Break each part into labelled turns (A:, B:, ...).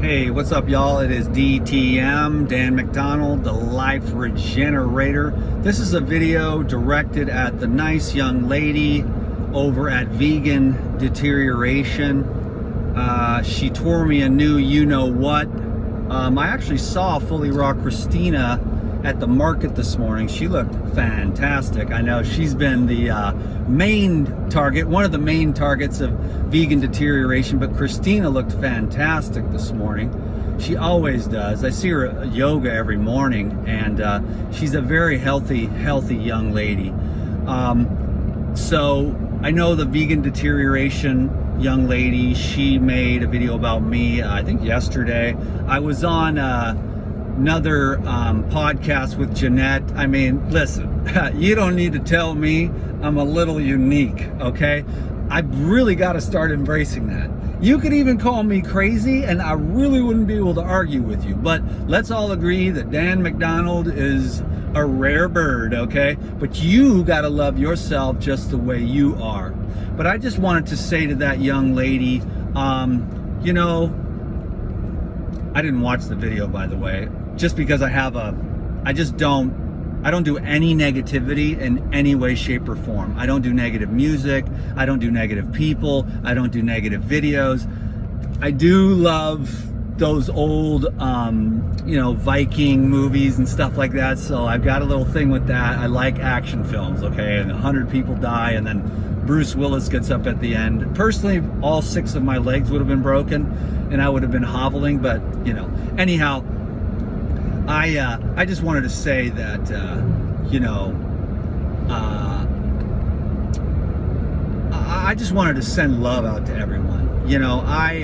A: Hey, what's up, y'all? It is DTM, Dan McDonald, the Life Regenerator. This is a video directed at the nice young lady over at Vegan Deterioration. She tore me a new you-know-what. I actually saw Fully Raw Christina at the market this morning. She looked fantastic. I know she's been the main target, one of the main targets of Vegan Deterioration, but Christina looked fantastic this morning. She always does. I see her at yoga every morning, and she's a very healthy young lady. So I know the Vegan Deterioration young lady, she made a video about me, I think yesterday. I was on another podcast with Jeanette. I mean, listen, you don't need to tell me I'm a little unique, okay? I've really got to start embracing that. You could even call me crazy and I really wouldn't be able to argue with you, but let's all agree that Dan McDonald is a rare bird, okay? But you got to love yourself just the way you are. But I just wanted to say to that young lady, you know, I didn't watch the video, by the way, just because I don't do any negativity in any way, shape, or form. I don't do negative music. I don't do negative people. I don't do negative videos. I do love those old, you know, Viking movies and stuff like that. So I've got a little thing with that. I like action films, okay? And 100 people die and then Bruce Willis gets up at the end. Personally, all 6 of my legs would have been broken and I would have been hobbling, but you know, anyhow, I just wanted to say that, you know, I just wanted to send love out to everyone. You know, I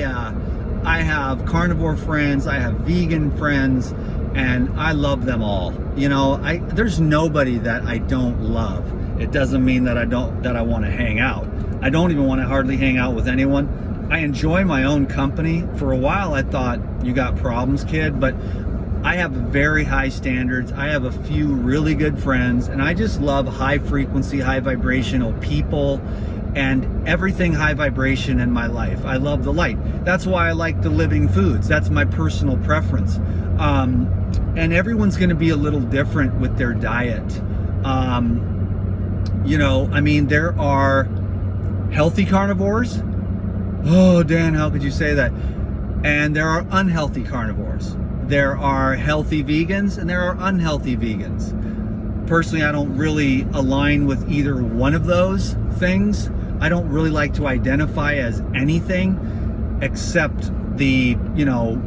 A: have carnivore friends, I have vegan friends, and I love them all. You know, there's nobody that I don't love. It doesn't mean that I want to hang out. I don't even want to hardly hang out with anyone. I enjoy my own company. For a while I thought, you got problems, kid, but I have very high standards. I have a few really good friends, and I just love high frequency, high vibrational people and everything high vibration in my life. I love the light. That's why I like the living foods. That's my personal preference. And everyone's gonna be a little different with their diet. You know, I mean, there are healthy carnivores. Oh, Dan, how could you say that? And there are unhealthy carnivores. There are healthy vegans and there are unhealthy vegans. Personally, I don't really align with either one of those things. I don't really like to identify as anything except the, you know,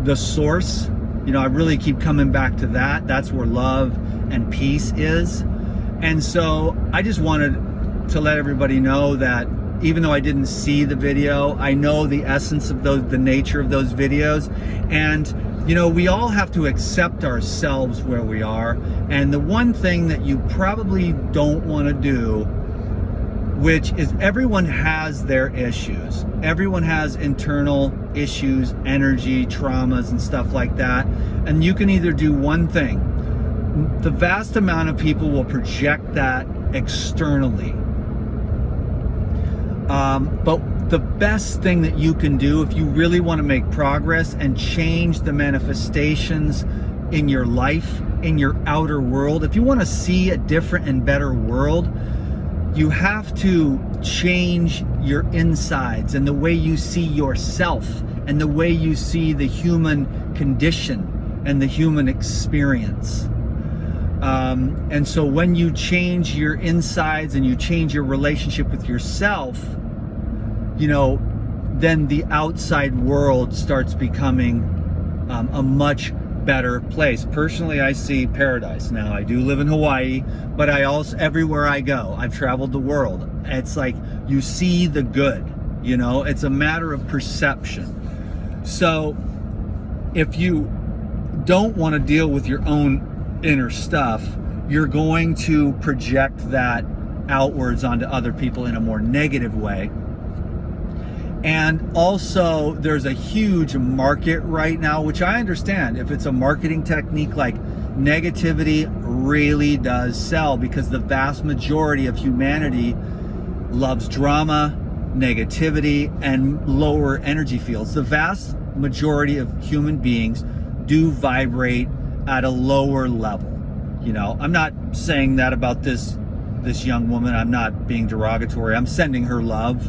A: the source. You know, I really keep coming back to that. That's where love and peace is. And so I just wanted to let everybody know that even though I didn't see the video, I know the essence of the nature of those videos. And you know, we all have to accept ourselves where we are. And the one thing that you probably don't want to do, which is everyone has their issues. Everyone has internal issues, energy, traumas, and stuff like that. And you can either do one thing. The vast amount of people will project that externally. But the best thing that you can do if you really want to make progress and change the manifestations in your life, in your outer world, if you want to see a different and better world, you have to change your insides and the way you see yourself and the way you see the human condition and the human experience. And so when you change your insides and you change your relationship with yourself, you know, then the outside world starts becoming a much better place. Personally, I see paradise. Now, I do live in Hawaii, but I also, everywhere I go, I've traveled the world. It's like you see the good, you know, it's a matter of perception. So if you don't want to deal with your own inner stuff, you're going to project that outwards onto other people in a more negative way. And also, there's a huge market right now, which I understand. If it's a marketing technique, like negativity really does sell because the vast majority of humanity loves drama, negativity and lower energy fields. The vast majority of human beings do vibrate at a lower level. You know, I'm not saying that about this young woman. I'm not being derogatory. I'm sending her love.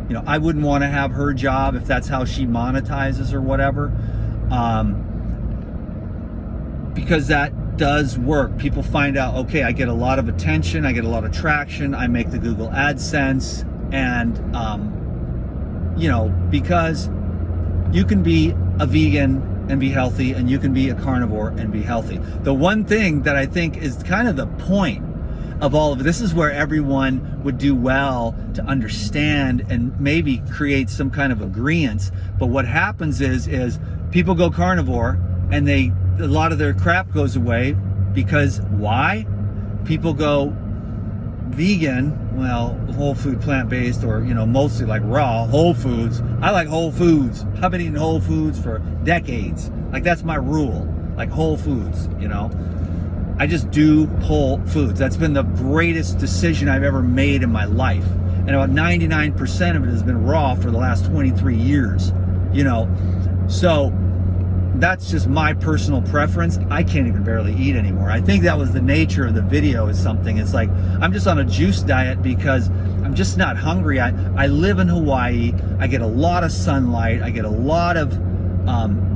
A: You know, I wouldn't want to have her job if that's how she monetizes or whatever. Because that does work. People find out, okay, I get a lot of attention, I get a lot of traction, I make the Google AdSense, and you know, because you can be a vegan and be healthy, and you can be a carnivore and be healthy. The one thing that I think is kind of the point of all of it, this is where everyone would do well to understand and maybe create some kind of agreement. But what happens is people go carnivore and a lot of their crap goes away, because why? People go vegan, well, whole food, plant-based, or, you know, mostly like raw, whole foods. I like whole foods. I've been eating whole foods for decades. Like, that's my rule, like whole foods, you know. I just do whole foods. That's been the greatest decision I've ever made in my life. And about 99% of it has been raw for the last 23 years, you know. So that's just my personal preference. I can't even barely eat anymore. I think that was the nature of the video, is something. It's like, I'm just on a juice diet because I'm just not hungry. I live in Hawaii. I get a lot of sunlight. I get a lot of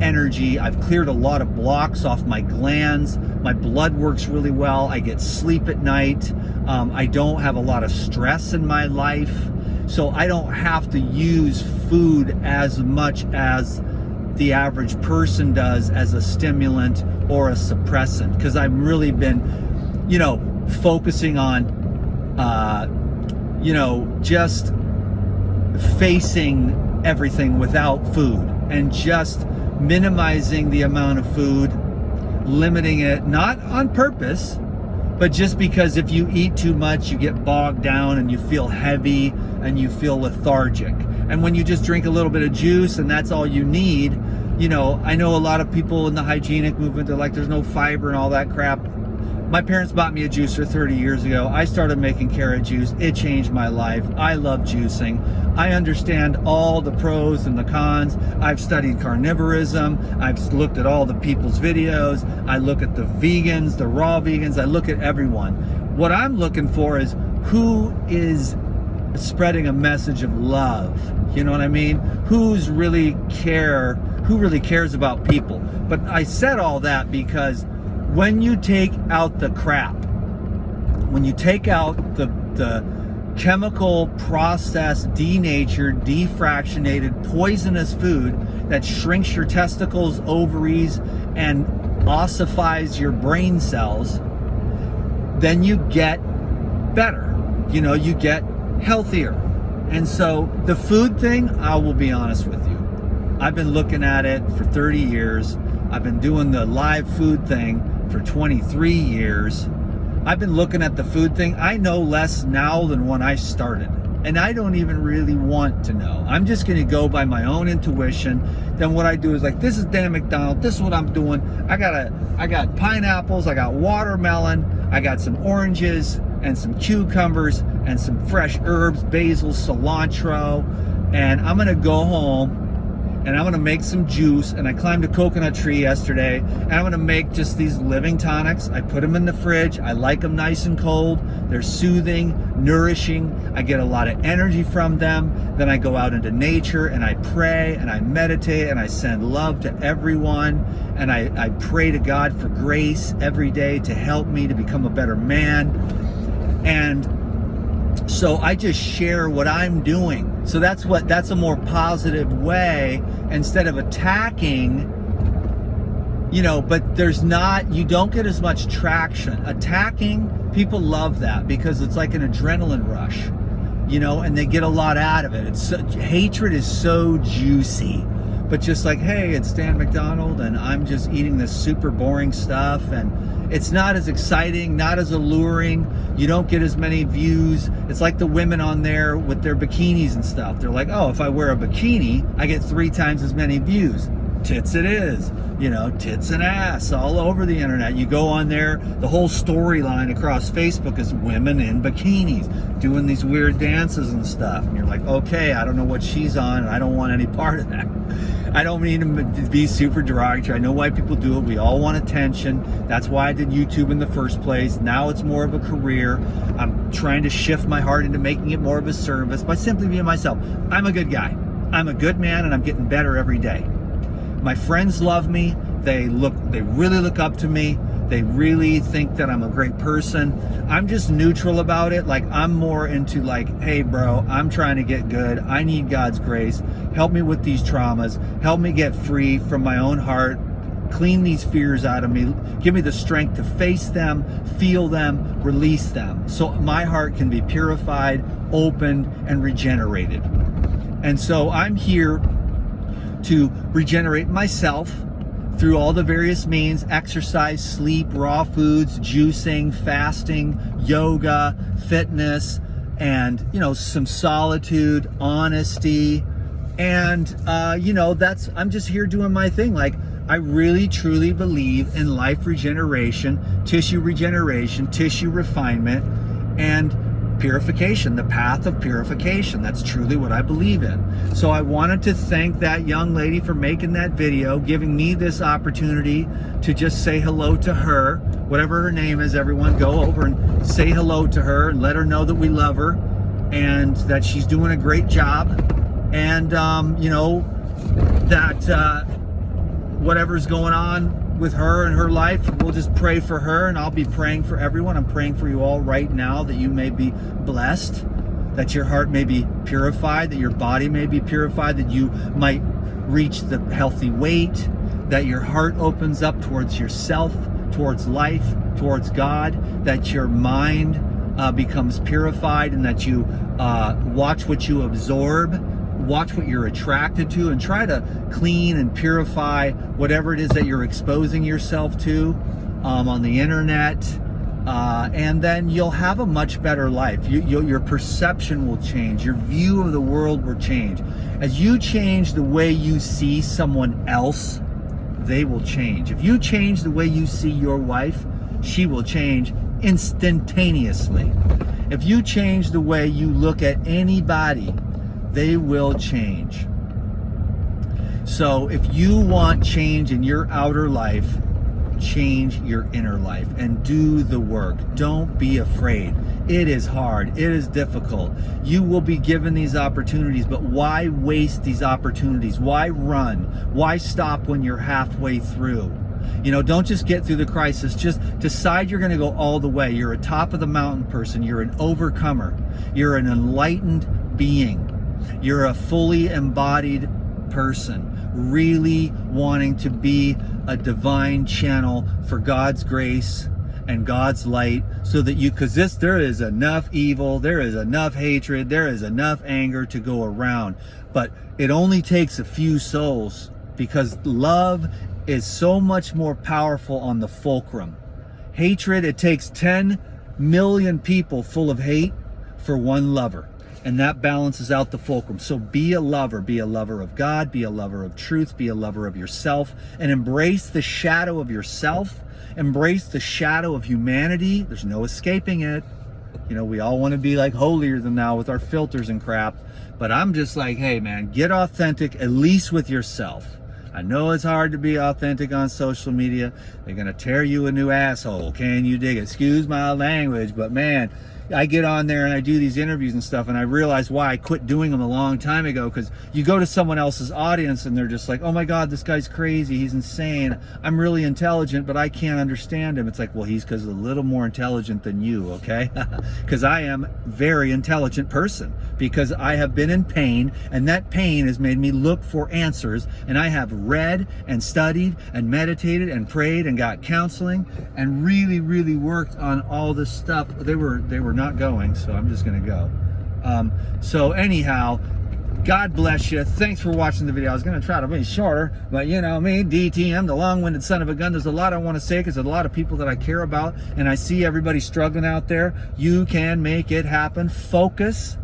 A: energy. I've cleared a lot of blocks off my glands. My blood works really well. I get sleep at night. I don't have a lot of stress in my life. So I don't have to use food as much as the average person does as a stimulant or a suppressant, because I've really been, you know, focusing on, you know, just facing everything without food and just minimizing the amount of food, limiting it, not on purpose, but just because if you eat too much, you get bogged down and you feel heavy and you feel lethargic. And when you just drink a little bit of juice and that's all you need, you know, I know a lot of people in the hygienic movement, they're like, there's no fiber and all that crap. My parents bought me a juicer 30 years ago. I started making carrot juice. It changed my life. I love juicing. I understand all the pros and the cons. I've studied carnivorism. I've looked at all the people's videos. I look at the vegans, the raw vegans. I look at everyone. What I'm looking for is who is spreading a message of love. You know what I mean? Who really cares about people? But I said all that because when you take out the crap, when you take out the chemical processed, denatured, defractionated, poisonous food that shrinks your testicles, ovaries, and ossifies your brain cells, then you get better. You know, you get healthier. And so the food thing, I will be honest with you, I've been looking at it for 30 years. I've been doing the live food thing for 23 years. I've been looking at the food thing. I know less now than when I started. And I don't even really want to know. I'm just going to go by my own intuition. Then what I do is like, this is Dan McDonald. This is what I'm doing. I got pineapples. I got watermelon. I got some oranges and some cucumbers and some fresh herbs, basil, cilantro. And I'm going to go home and I'm gonna make some juice. And I climbed a coconut tree yesterday, and I'm gonna make just these living tonics. I put them in the fridge. I like them nice and cold. They're soothing, nourishing. I get a lot of energy from them. Then I go out into nature and I pray and I meditate and I send love to everyone. And I pray to God for grace every day to help me to become a better man. And so I just share what I'm doing. So that's a more positive way, instead of attacking, you know, but you don't get as much traction. Attacking, people love that because it's like an adrenaline rush, you know, and they get a lot out of it. Hatred is so juicy, but just like, hey, it's Dan McDonald and I'm just eating this super boring stuff, and it's not as exciting, not as alluring. You don't get as many views. It's like the women on there with their bikinis and stuff. They're like, oh, if I wear a bikini, I get 3 times as many views. Tits it is. you know, tits and ass all over the internet. You go on there, the whole storyline across Facebook is women in bikinis doing these weird dances and stuff. And you're like, okay, I don't know what she's on, and I don't want any part of that. I don't mean to be super derogatory. I know why people do it. We all want attention. That's why I did YouTube in the first place. Now it's more of a career. I'm trying to shift my heart into making it more of a service by simply being myself. I'm a good guy. I'm a good man, and I'm getting better every day. My friends love me. They really look up to me. They really think that I'm a great person. I'm just neutral about it. Like, I'm more into like, hey bro, I'm trying to get good. I need God's grace. Help me with these traumas. Help me get free from my own heart. Clean these fears out of me. Give me the strength to face them, feel them, release them, so my heart can be purified, opened, and regenerated. And so I'm here to regenerate myself through all the various means: exercise, sleep, raw foods, juicing, fasting, yoga, fitness, and, you know, some solitude, honesty. And, you know, I'm just here doing my thing. Like, I really, truly believe in life regeneration, tissue refinement, and purification, the path of purification. That's truly what I believe in. So I wanted to thank that young lady for making that video, giving me this opportunity to just say hello to her. Whatever her name is, everyone go over and say hello to her and let her know that we love her and that she's doing a great job. And, you know, that whatever's going on with her and her life, we'll just pray for her, and I'll be praying for everyone. I'm praying for you all right now, that you may be blessed, that your heart may be purified, that your body may be purified, that you might reach the healthy weight, that your heart opens up towards yourself, towards life, towards God, that your mind becomes purified, and that you watch what you absorb, watch what you're attracted to, and try to clean and purify whatever it is that you're exposing yourself to on the internet, and then you'll have a much better life. Your perception will change. Your view of the world will change. As you change the way you see someone else, they will change. If you change the way you see your wife, she will change instantaneously. If you change the way you look at anybody, they will change. So if you want change in your outer life, change your inner life and do the work. Don't be afraid. It is hard. It is difficult. You will be given these opportunities, but why waste these opportunities? Why run? Why stop when you're halfway through? You know, don't just get through the crisis. Just decide you're going to go all the way. You're a top of the mountain person. You're an overcomer. You're an enlightened being. You're a fully embodied person, really wanting to be a divine channel for God's grace and God's light, so that because there is enough evil, there is enough hatred, there is enough anger to go around. But it only takes a few souls, because love is so much more powerful on the fulcrum. Hatred, it takes 10 million people full of hate for one lover. And that balances out the fulcrum. So be a lover of God, be a lover of truth, be a lover of yourself, and embrace the shadow of yourself, embrace the shadow of humanity. There's no escaping it. You know, we all want to be like holier than thou with our filters and crap, but I'm just like, hey man, get authentic, at least with yourself. I know it's hard to be authentic on social media. They're gonna tear you a new asshole. Can you dig it? Excuse my language, but man, I get on there and I do these interviews and stuff, and I realize why I quit doing them a long time ago, because you go to someone else's audience and they're just like, oh my God, this guy's crazy, he's insane, I'm really intelligent, but I can't understand him. It's like, well, he's because a little more intelligent than you, okay? Because I am a very intelligent person, because I have been in pain, and that pain has made me look for answers, and I have read and studied and meditated and prayed and got counseling and really, really worked on all this stuff. They were not going, so I'm just gonna go. So anyhow, God bless you. Thanks for watching the video. I was gonna try to be shorter, but you know me, DTM, the long-winded son of a gun. There's a lot I want to say, because there's a lot of people that I care about, and I see everybody struggling out there. You can make it happen. Focus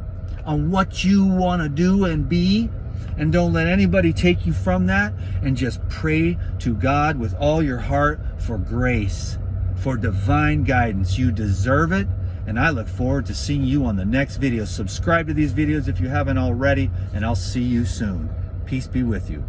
A: on what you want to do and be, and don't let anybody take you from that, and just pray to God with all your heart for grace, for divine guidance. You deserve it, and I look forward to seeing you on the next video. Subscribe to these videos if you haven't already, and I'll see you soon. Peace be with you.